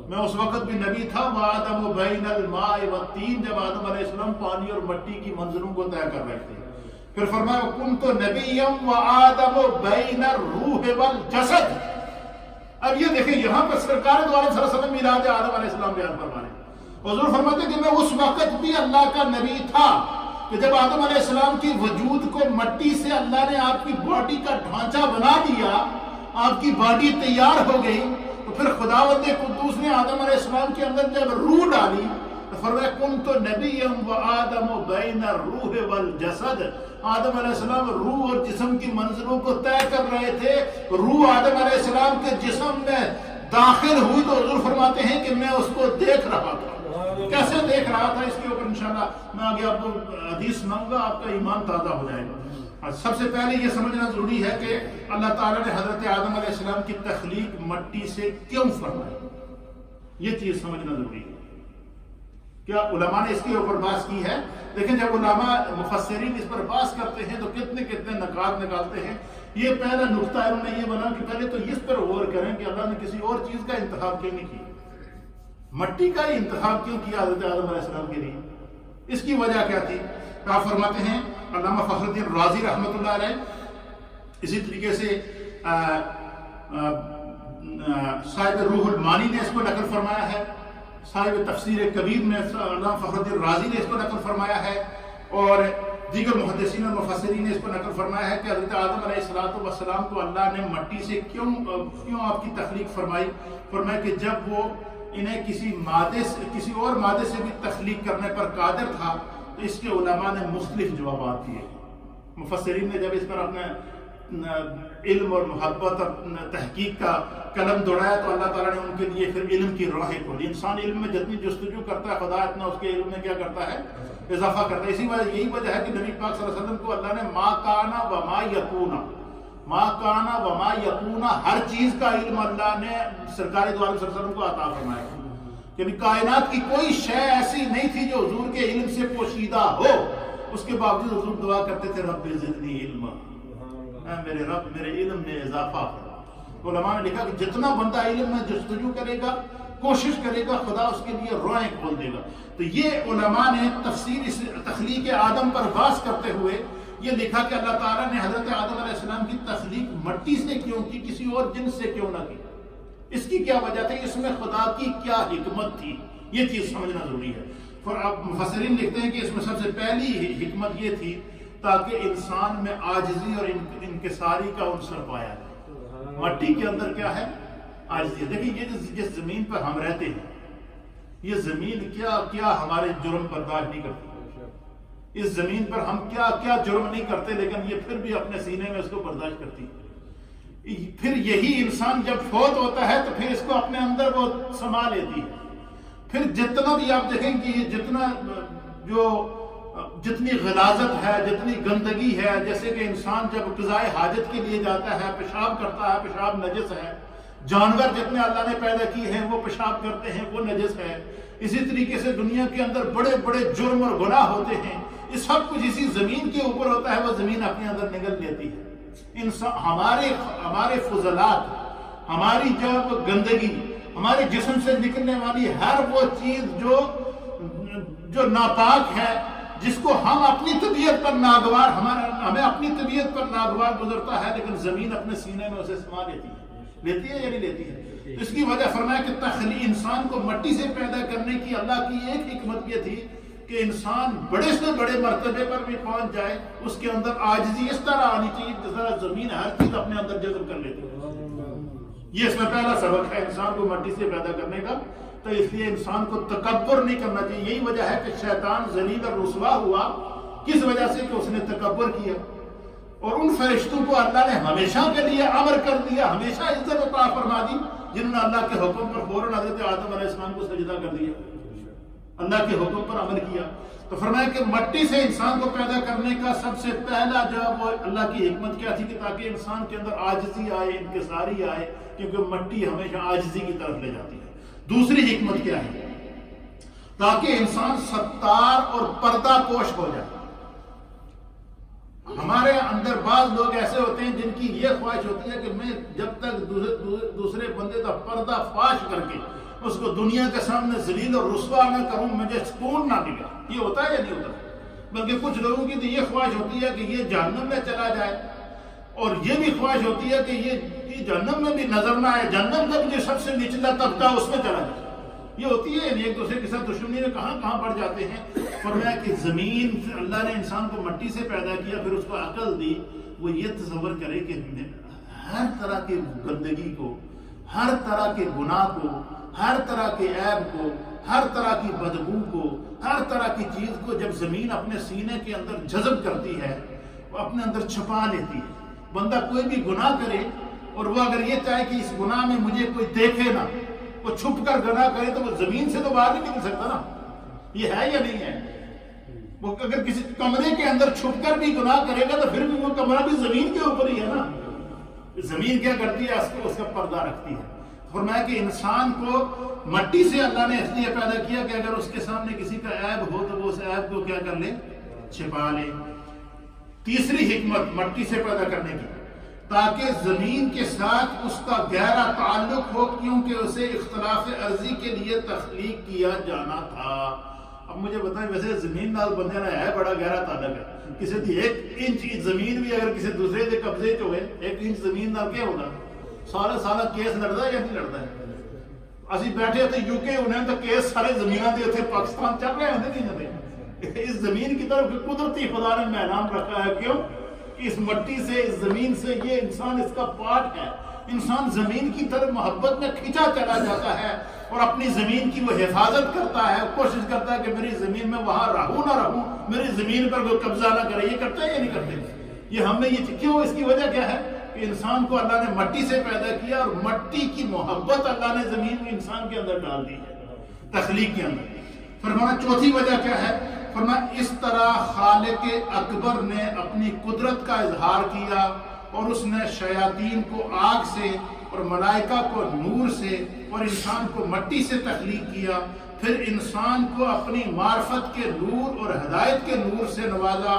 میں اس وقت بھی نبی تھا۔ وآدم بین الماء والطین، جب آدم علیہ السلام پانی اور مٹی کی منظروں کو طے کر رہے تھے۔ پھر فرمایا کنت نبیا وآدم بین الروح والجسد۔ اب یہ دیکھیں یہاں پر سرکار دو عالم صلی اللہ علیہ وسلم میلاد آدم علیہ السلام بیان فرما رہے ہیں۔ حضور فرماتے ہیں کہ میں اس وقت بھی اللہ کا نبی تھا کہ جب آدم علیہ السلام کی وجود کو مٹی سے اللہ نے آپ کی باڈی کا ڈھانچہ بنا دیا، آپ کی باڈی تیار ہو گئی، تو پھر خداوند قدوس نے آدم علیہ السلام کے اندر جب روح ڈالی تو فرمایا کنت نبیا وآدم بین الروح والجسد۔ آدم علیہ السلام روح اور جسم کی منزلوں کو طے کر رہے تھے، روح آدم علیہ السلام کے جسم میں داخل ہوئی تو حضور فرماتے ہیں کہ میں اس کو دیکھ رہا تھا۔ کیسے دیکھ رہا تھا، اس کے اوپر انشاءاللہ میں آگے آپ کو حدیث سناؤں گا، آپ کا ایمان تازہ ہو جائے گا۔ سب سے پہلے یہ سمجھنا ضروری ہے کہ اللہ تعالیٰ نے حضرت آدم علیہ السلام کی تخلیق مٹی سے کیوں فرمائی، یہ چیز سمجھنا ضروری ہے۔ کیا علماء نے اس کے اوپر بحث کی ہے؟ لیکن جب علماء مفسرین اس پر بحث کرتے ہیں تو کتنے نکات نکالتے ہیں۔ یہ پہلا نقطہ ہے، انہوں نے یہ بنا کہ پہلے تو اس پر غور کریں کہ اللہ نے کسی اور چیز کا انتخاب کیوں نہیں کیا، مٹی کا ہی انتخاب کیوں کیا حضرت آدم علیہ السلام کے لیے، اس کی وجہ کیا تھی؟ آپ فرماتے ہیں علامہ فخر الدین رازی رحمۃ اللہ علیہ، اسی طریقے سے صاحب روح المانی نے اس کو نقل فرمایا ہے، صاحب تفسیر کبیر میں علامہ فخر الدین رازی نے اس کو نقل فرمایا ہے، اور دیگر محدثین اور مفسرین نے اس کو نقل فرمایا ہے کہ حضرت آدم علیہ السلام کو اللہ نے مٹی سے کیوں آپ کی تخلیق فرمائی؟ فرمایا کہ جب وہ انہیں کسی اور مادے سے بھی تخلیق کرنے پر قادر تھا، تو اس کے علماء نے مختلف جوابات دیے۔ مفسرین نے جب اس پر اپنا علم اور محبت اور تحقیق کا قلم دوڑایا تو اللہ تعالیٰ نے ان کے لیے پھر علم کی راہیں کھولی۔ انسان علم میں جتنی جستجو کرتا ہے، خدا اتنا اس کے علم میں کیا کرتا ہے؟ اضافہ کرتا ہے۔ یہی وجہ ہے کہ نبی پاک صلی اللہ علیہ وسلم کو اللہ نے ما کانا وما یکونا ہر چیز کا علم اللہ نے سرکار دو عالم صلی اللہ علیہ وسلم کو عطا فرمایا۔ یعنی کائنات کی کوئی شے ایسی نہیں تھی جو حضور کے علم سے پوشیدہ ہو، اس کے باوجود حضور دعا کرتے تھے رب زدنی علما، میرے رب میرے علم میں اضافہ کرو۔ علماء نے لکھا کہ جتنا بندہ علم میں جستجو کرے گا، کوشش کرے گا، خدا اس کے لیے راہیں کھول دے گا۔ تو یہ علماء نے تخلیق آدم پر بحث کرتے ہوئے یہ لکھا کہ اللہ تعالیٰ نے حضرت آدم علیہ السلام کی تخلیق مٹی سے کیوں کی، کسی اور جنس سے کیوں نہ کی؟ اس کی کیا وجہ تھی؟ اس میں خدا کی کیا حکمت تھی؟ یہ چیز سمجھنا ضروری ہے۔ اور اب مفسرین لکھتے ہیں کہ اس میں سب سے پہلی حکمت یہ تھی تاکہ انسان میں عاجزی اور انکساری کا عنصر پایا جائے۔ مٹی کے اندر کیا ہے؟ عاجزی۔ دیکھیں یہ جس زمین پر ہم رہتے ہیں، یہ زمین کیا ہمارے جرم برداشت نہیں کرتی؟ اس زمین پر ہم کیا جرم نہیں کرتے، لیکن یہ پھر بھی اپنے سینے میں اس کو برداشت کرتی ہے۔ پھر یہی انسان جب فوت ہوتا ہے تو پھر اس کو اپنے اندر وہ سما لیتی ہے۔ پھر جتنا بھی آپ دیکھیں کہ جتنی غلاظت ہے، جتنی گندگی ہے، جیسے کہ انسان جب قضائے حاجت کے لیے جاتا ہے، پیشاب کرتا ہے، پیشاب نجس ہے۔ جانور جتنے اللہ نے پیدا کیے ہیں وہ پیشاب کرتے ہیں، وہ نجس ہے۔ اسی طریقے سے دنیا کے اندر بڑے بڑے جرم اور گناہ ہوتے ہیں، یہ سب کچھ اسی زمین کے اوپر ہوتا ہے، وہ زمین اپنے اندر نگل لیتی ہے۔ ہمارے فضلات، ہماری جب گندگی، ہمارے جسم سے نکلنے والی ہر وہ چیز جو ناپاک ہے، جس کو ہم اپنی طبیعت پر ناگوار، ہمیں اپنی طبیعت پر ناگوار گزرتا ہے، لیکن زمین اپنے سینے میں اسے سما لیتی ہے یا نہیں لیتی ہے؟ اس کی وجہ فرمایا کہ تخلیق انسان کو مٹی سے پیدا کرنے کی اللہ کی ایک حکمت یہ تھی کہ انسان بڑے سے بڑے مرتبے پر بھی پہنچ جائے، اس کے اندر عاجزی اس طرح آنی چاہیے جس طرح زمین ہر چیز اپنے اندر جذب کر لیتی ہے۔ یہ اس میں پہلا سبق ہے انسان کو مٹی سے پیدا کرنے کا۔ تو اس لیے انسان کو تکبر نہیں کرنا چاہیے۔ یہی وجہ ہے کہ شیطان ذلیل اور رسوا ہوا، کس وجہ سے کہ اس نے تکبر کیا، اور ان فرشتوں کو اللہ نے ہمیشہ کے لیے امر کر دیا، ہمیشہ عزت عطا فرما دی، جنہوں نے اللہ کے حکم پر فوراً حضرت آدم علیہ السلام کو سجدہ کر دیا، اللہ کے حکم پر عمل کیا۔ تو فرمایا کہ مٹی سے انسان کو پیدا کرنے کا سب سے پہلا جواب وہ اللہ کی حکمت کیا تھی کہ تاکہ انسان کے اندر عاجزی آئے، انکساری آئے، کیونکہ مٹی ہمیشہ عاجزی کی طرف لے جاتی ہے۔ دوسری حکمت کیا ہے؟ تاکہ انسان ستار اور پردہ پوش ہو جائے۔ ہمارے اندر بعض لوگ ایسے ہوتے ہیں جن کی یہ خواہش ہوتی ہے کہ میں جب تک دوسرے بندے کا پردہ فاش کر کے اس کو دنیا کے سامنے ذلیل اور رسوا نہ کروں، مجھے سکون نہ ملے۔ یہ ہوتا ہے یا نہیں ہوتا؟ بلکہ کچھ لوگوں کی تو یہ خواہش ہوتی ہے کہ یہ جہنم میں چلا جائے، اور یہ بھی خواہش ہوتی ہے کہ یہ جہنم میں بھی نظر نہ آئے، جہنم کا بھی جو سب سے نچلا طبقہ اس میں چلا جائے۔ یہ ہوتی ہے یعنی ایک دوسرے کے ساتھ دشمنی میں کہاں پڑ جاتے ہیں۔ فرمایا کہ زمین، اللہ نے انسان کو مٹی سے پیدا کیا، پھر اس کو عقل دی، وہ یہ تصور کرے کہ ہر طرح کی گندگی کو، ہر طرح کے گناہ کو، ہر طرح کے عیب کو، ہر طرح کی بدبو کو، ہر طرح کی چیز کو جب زمین اپنے سینے کے اندر جذب کرتی ہے، وہ اپنے اندر چھپا لیتی ہے۔ بندہ کوئی بھی گناہ کرے اور وہ اگر یہ چاہے کہ اس گناہ میں مجھے کوئی دیکھے نہ، وہ چھپ کر گناہ کرے، تو وہ زمین سے تو باہر نہیں نکل سکتا نا۔ یہ ہے یا نہیں ہے؟ وہ اگر کسی کمرے کے اندر چھپ کر بھی گناہ کرے گا تو پھر بھی وہ کمرہ بھی زمین کے اوپر ہی ہے نا۔ زمین کیا کرتی ہے؟ اس کا پردہ رکھتی ہے۔ فرمایا کہ انسان کو مٹی سے اللہ نے اس لیے پیدا کیا کہ اگر اس کے سامنے کسی کا عیب ہو تو وہ اس عیب کو کیا کر لے؟ چھپا لے۔ تیسری حکمت مٹی سے پیدا کرنے کی، تاکہ زمین کے ساتھ اس کا گہرا تعلق ہو، کیونکہ اسے اختلاف عرضی کے لیے تخلیق کیا جانا تھا۔ اب مجھے بتائیں، ویسے زمین نال بندے نہ ہے بڑا گہرا تعلق ہے، کسی دی 1 انچ زمین بھی اگر کسی دوسرے کے قبضے چ ہوئے، 1 انچ زمین نال کیا ہوگا؟ سارا کیس لڑتا ہے یا نہیں لڑتا ہے؟ اسی بیٹھے تھے UK انہیں تو کیس سارے زمینوں دے تھے پاکستان چل رہے ہیں نہیں اس زمین کی طرف قدرتی خدا نے میدان رکھا ہے. کیوں؟ اس مٹی سے اس زمین سے یہ انسان اس کا پارٹ ہے. انسان زمین کی طرف محبت میں کھینچا چلا جاتا ہے اور اپنی زمین کی وہ حفاظت کرتا ہے, کوشش کرتا ہے کہ میری زمین میں وہاں رہوں نہ رہوں, میری زمین پر کوئی قبضہ نہ کرے. یہ کرتا ہے یا نہیں کرتے؟ یہ ہم نے یہ کیوں؟ اس کی وجہ کیا ہے کہ انسان کو اللہ نے مٹی سے پیدا کیا اور مٹی کی محبت اللہ نے زمین میں انسان کے اندر ڈال دی ہے تخلیق کے اندر. فرمایا چوتھی وجہ کیا ہے؟ فرمایا اس طرح خالق اکبر نے اپنی قدرت کا اظہار کیا اور اس نے شیاطین کو آگ سے اور ملائکہ کو نور سے اور انسان کو مٹی سے تخلیق کیا. پھر انسان کو اپنی معرفت کے نور اور ہدایت کے نور سے نوازا.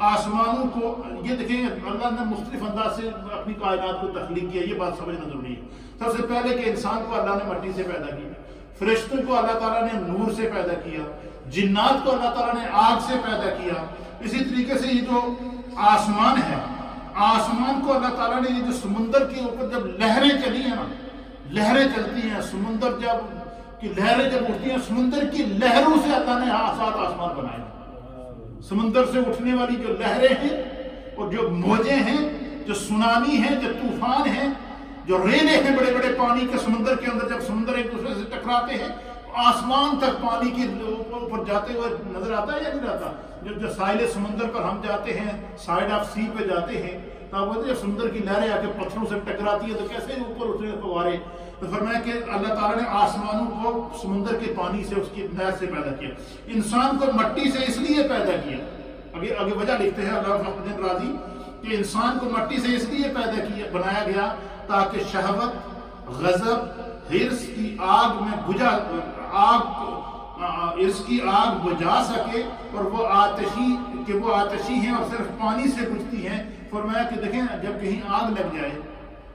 آسمانوں کو یہ دیکھیں اللہ نے مختلف انداز سے اپنی کائنات کو تخلیق کیا. یہ بات سمجھنا ضروری ہے. سب سے پہلے کہ انسان کو اللہ نے مٹی سے پیدا کیا, فرشتوں کو اللہ تعالیٰ نے نور سے پیدا کیا, جنات کو اللہ تعالیٰ نے آگ سے پیدا کیا. اسی طریقے سے یہ جو آسمان ہے, آسمان کو اللہ تعالیٰ نے یہ جو سمندر کے اوپر جب لہریں چلی ہیں نا, لہریں چلتی ہیں سمندر کی لہریں جب اٹھتی ہیں, سمندر کی لہروں سے اللہ نے سات آسمان بنائے. سمندر سے اٹھنے والی جو لہریں ہیں اور جو موجیں ہیں, جو سونامی ہیں, جو طوفان ہیں, جو ریلے ہیں بڑے بڑے پانی کے سمندر کے اندر, جب سمندر ایک دوسرے سے ٹکراتے ہیں آسمان تک پانی کے اوپر جاتے ہوئے نظر آتا ہے یا نہیں آتا؟ جو ساحل سمندر پر ہم جاتے ہیں, سائڈ آف سی پہ جاتے ہیں, تو آپ بولتے ہیں سمندر کی لہریں آ کے پتھروں سے ٹکراتی ہے تو کیسے اوپر اٹھے فوارے. تو فرمایا کہ اللہ تعالیٰ نے آسمانوں کو سمندر کے پانی سے, اس کی نہر سے پیدا کیا. انسان کو مٹی سے اس لیے پیدا کیا, آگے وجہ لکھتے ہیں اللہ فخر الدین رازی کہ انسان کو مٹی سے اس لیے پیدا کیا, بنایا گیا تاکہ شہوت, غضب, حرص کی آگ میں اس کی آگ بجھا سکے اور وہ آتشی ہیں اور صرف پانی سے بجھتی ہیں. فرمایا کہ دیکھیں جب کہیں آگ لگ جائے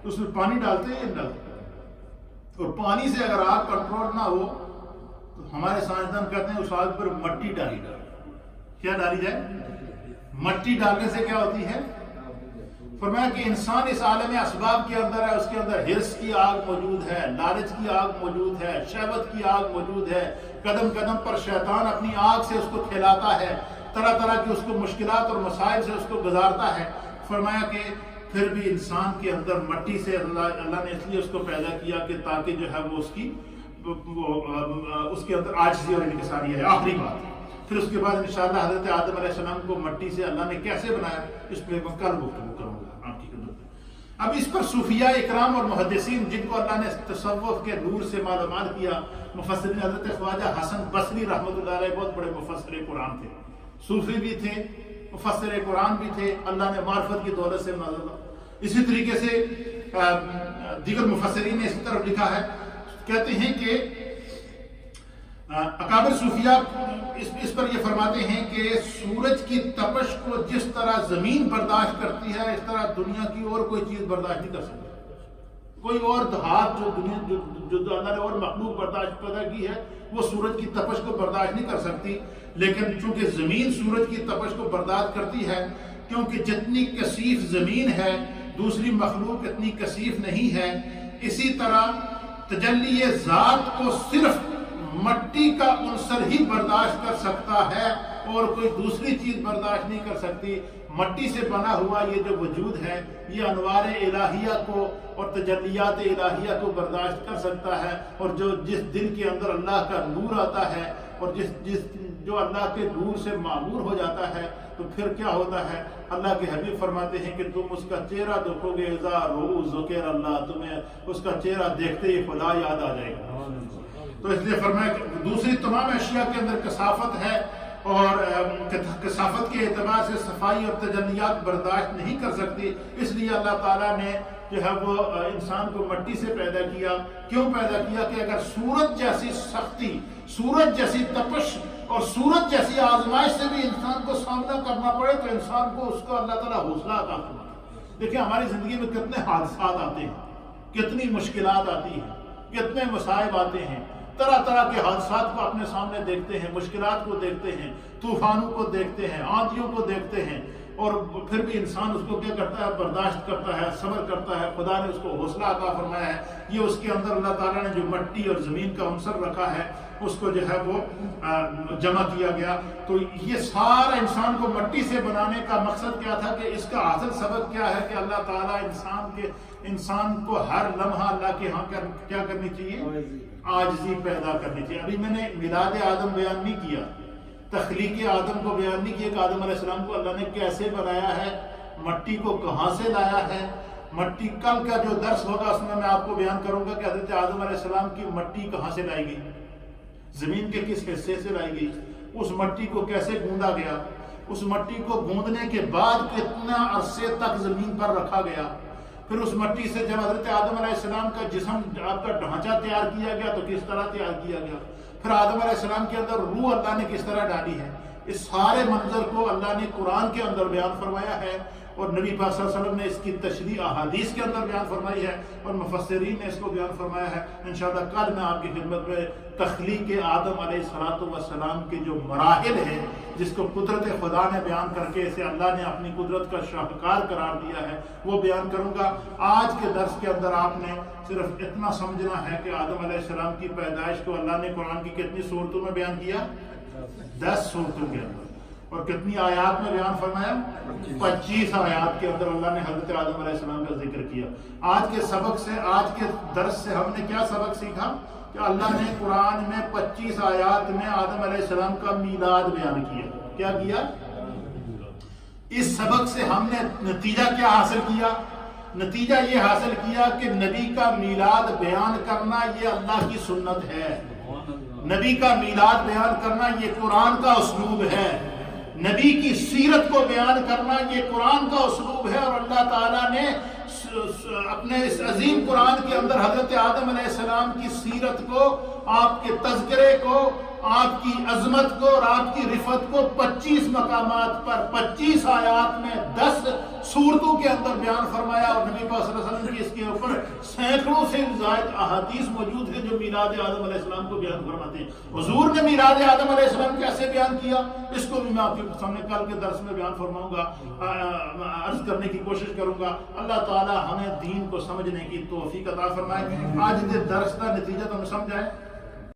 تو اس میں پانی ڈالتے ہیں یا ڈالتے, اور پانی سے اگر آگ کنٹرول نہ ہو تو ہمارے سائنسدان کہتے ہیں اس آگ پر مٹی ڈالی جائے. کیا ڈالی جائے؟ مٹی ڈالنے سے کیا ہوتی ہے؟ فرمایا کہ انسان اس عالم اسباب کے اندر ہے, اس کے اندر حرص کی آگ موجود ہے, لالچ کی آگ موجود ہے, شہوت کی آگ موجود ہے. قدم قدم پر شیطان اپنی آگ سے اس کو کھلاتا ہے, طرح طرح کی اس کو مشکلات اور مسائل سے اس کو گزارتا ہے. فرمایا کہ پھر بھی انسان کے اندر مٹی سے اللہ نے اس لیے اس کو پیدا کیا کہ تاکہ جو ہے وہ اس کے اندر عاجزی اور انکساری ہے. آخری بات پھر اس کے بعد انشاءاللہ حضرت آدم علیہ السلام کو مٹی سے اللہ نے کیسے بنایا اس پہ میں کل گفتگو کروں گا آپ کی خدمت میں. اب اس پر صوفیاء اکرام اور محدثین جن کو اللہ نے تصوف کے نور سے معلومات کیا, مفسرین حضرت خواجہ حسن بصری رحمۃ اللہ علیہ بہت بڑے مفسر قرآن تھے, صوفی بھی تھے, مفسر قرآن بھی تھے, اللہ نے معرفت کی دولت سے نوازا. اسی طریقے سے دیگر مفسرین نے اس طرف لکھا ہے, کہتے ہیں کہ اکابر صوفیاء اس پر یہ فرماتے ہیں کہ سورج کی تپش کو جس طرح زمین برداشت کرتی ہے اس طرح دنیا کی اور کوئی چیز برداشت نہیں کر سکتی. کوئی اور دھات جو اللہ نے اور مخلوق برداشت پیدا کی ہے وہ سورج کی تپش کو برداشت نہیں کر سکتی. لیکن چونکہ زمین سورج کی تپش کو برداشت کرتی ہے, کیونکہ جتنی کثیف زمین ہے دوسری مخلوق اتنی کثیف نہیں ہے. اسی طرح تجلی ذات کو صرف مٹی کا عنصر ہی برداشت کر سکتا ہے اور کوئی دوسری چیز برداشت نہیں کر سکتی. مٹی سے بنا ہوا یہ جو وجود ہے یہ انوار الہیہ کو اور تجلیات الہیہ کو برداشت کر سکتا ہے, اور جس دل کے اندر اللہ کا نور آتا ہے اور جو اللہ کے نور سے معمور ہو جاتا ہے تو پھر کیا ہوتا ہے. اللہ کے حبیب فرماتے ہیں کہ تم اس کا چہرہ دیکھو گے, اذا رؤوا ذکر اللہ, تمہیں اس کا چہرہ دیکھتے ہی خدا یاد آ جائے گا. تو اس لیے فرمایا کہ دوسری تمام اشیاء کے اندر کثافت ہے اور کثافت کے اعتبار سے صفائی اور تجلیات برداشت نہیں کر سکتی. اس لیے اللہ تعالیٰ نے جو ہے وہ انسان کو مٹی سے پیدا کیا. کیوں پیدا کیا؟ کہ اگر سورج جیسی سختی, سورج جیسی تپش اور سورج جیسی آزمائش سے بھی انسان کو سامنا کرنا پڑے تو انسان کو اس کو اللہ تعالیٰ حوصلہ عطا فرماتا ہے. دیکھیں ہماری زندگی میں کتنے حادثات آتے ہیں, کتنی مشکلات آتی ہیں, کتنے مصائب آتے ہیں. طرح طرح کے حادثات کو اپنے سامنے دیکھتے ہیں، مشکلات کو دیکھتے ہیں، طوفانوں کو دیکھتے ہیں، آندھیوں کو دیکھتے ہیں، اور پھر بھی انسان اس کو کیا کرتا ہے؟ برداشت کرتا ہے، صبر کرتا ہے۔ خدا نے اس کو حوصلہ عطا فرمایا ہے۔ یہ اس کے اندر اللہ تعالیٰ نے جو مٹی اور زمین کا عنصر رکھا ہے اس کو جو ہے وہ جمع کیا گیا۔ تو یہ سارا انسان کو مٹی سے بنانے کا مقصد کیا تھا؟ کہ اس کا اصل سبب کیا ہے؟ کہ اللہ تعالیٰ انسان کو ہر لمحہ اللہ کے ہاں کیا کرنی چاہیے؟ عاجزی پیدا کرنی چاہیے۔ ابھی میں نے میلاد آدم بیان نہیں کیا، تخلیق آدم کو بیان نہیں کیا کہ آدم علیہ السلام کو اللہ نے کیسے بنایا ہے، مٹی کو کہاں سے لایا ہے۔ مٹی کل کا جو درس ہوگا اس میں آپ کو بیان کروں گا کہ حضرت آدم علیہ السلام کی مٹی کہاں سے لائی گئی، زمین کے کس حصے سے لائی گئی، اس مٹی کو کیسے گوندا گیا، اس مٹی کو گوندنے کے بعد کتنا عرصے تک زمین پر رکھا گیا، پھر اس مٹی سے جب حضرت آدم علیہ السلام کا جسم، آپ کا ڈھانچہ تیار کیا گیا تو کس طرح تیار کیا گیا، پھر آدم علیہ السلام کے اندر روح اللہ نے کس طرح ڈالی ہے۔ اس سارے منظر کو اللہ نے قرآن کے اندر بیان فرمایا ہے، اور نبی پاک صلی اللہ علیہ وسلم نے اس کی تشریح احادیث کے اندر بیان فرمائی ہے، اور مفسرین نے اس کو بیان فرمایا ہے۔ انشاءاللہ کل میں آپ کی خدمت میں تخلیق آدم علیہ السلام کے جو مراحل ہیں، جس کو قدرت خدا نے بیان کر کے اسے اللہ نے اپنی قدرت کا شاہکار قرار دیا ہے، وہ بیان کروں گا۔ آج کے درس کے اندر آپ نے صرف اتنا سمجھنا ہے کہ آدم علیہ السلام کی پیدائش کو اللہ نے قرآن کی کتنی صورتوں میں بیان کیا؟ 10 صورتوں کے اندر، اور کتنی آیات میں بیان فرمایا؟ 25 آیات کے اندر اللہ نے حضرت آدم علیہ السلام کا ذکر کیا۔ آج کے سبق سے، آج کے درس سے ہم نے کیا سبق سیکھا؟ کہ اللہ نے قرآن میں 25 آیات میں آدم علیہ السلام کا میلاد بیان کیا۔ کیا کیا؟ اس سبق سے ہم نے نتیجہ کیا حاصل کیا؟ نتیجہ یہ حاصل کیا کہ نبی کا میلاد بیان کرنا یہ اللہ کی سنت ہے، نبی کا میلاد بیان کرنا یہ قرآن کا اسلوب ہے، نبی کی سیرت کو بیان کرنا یہ قرآن کا اسلوب ہے۔ اور اللہ تعالیٰ نے اپنے اس عظیم قرآن کے اندر حضرت آدم علیہ السلام کی سیرت کو، آپ کے تذکرے کو، آپ کی عظمت کو اور آپ کی رفعت کو 25 مقامات پر 25 آیات میں 10 صورتوں کے اندر بیان فرمایا، اور نبی پاک صلی اللہ علیہ وسلم کی اس کے اوپر سینکڑوں سے زائد احادیث موجود ہیں جو میلاد آدم علیہ السلام کو بیان فرماتے ہیں۔ حضور نے میلاد آدم علیہ السلام کیسے بیان کیا، اس کو بھی میں آپ کے سامنے کل کے درس میں بیان فرماؤں گا، عرض کرنے کی کوشش کروں گا۔ اللہ تعالی ہمیں دین کو سمجھنے کی توفیق عطا فرمائے۔ آج کے درس کا نتیجہ تو ہم سمجھ آئے۔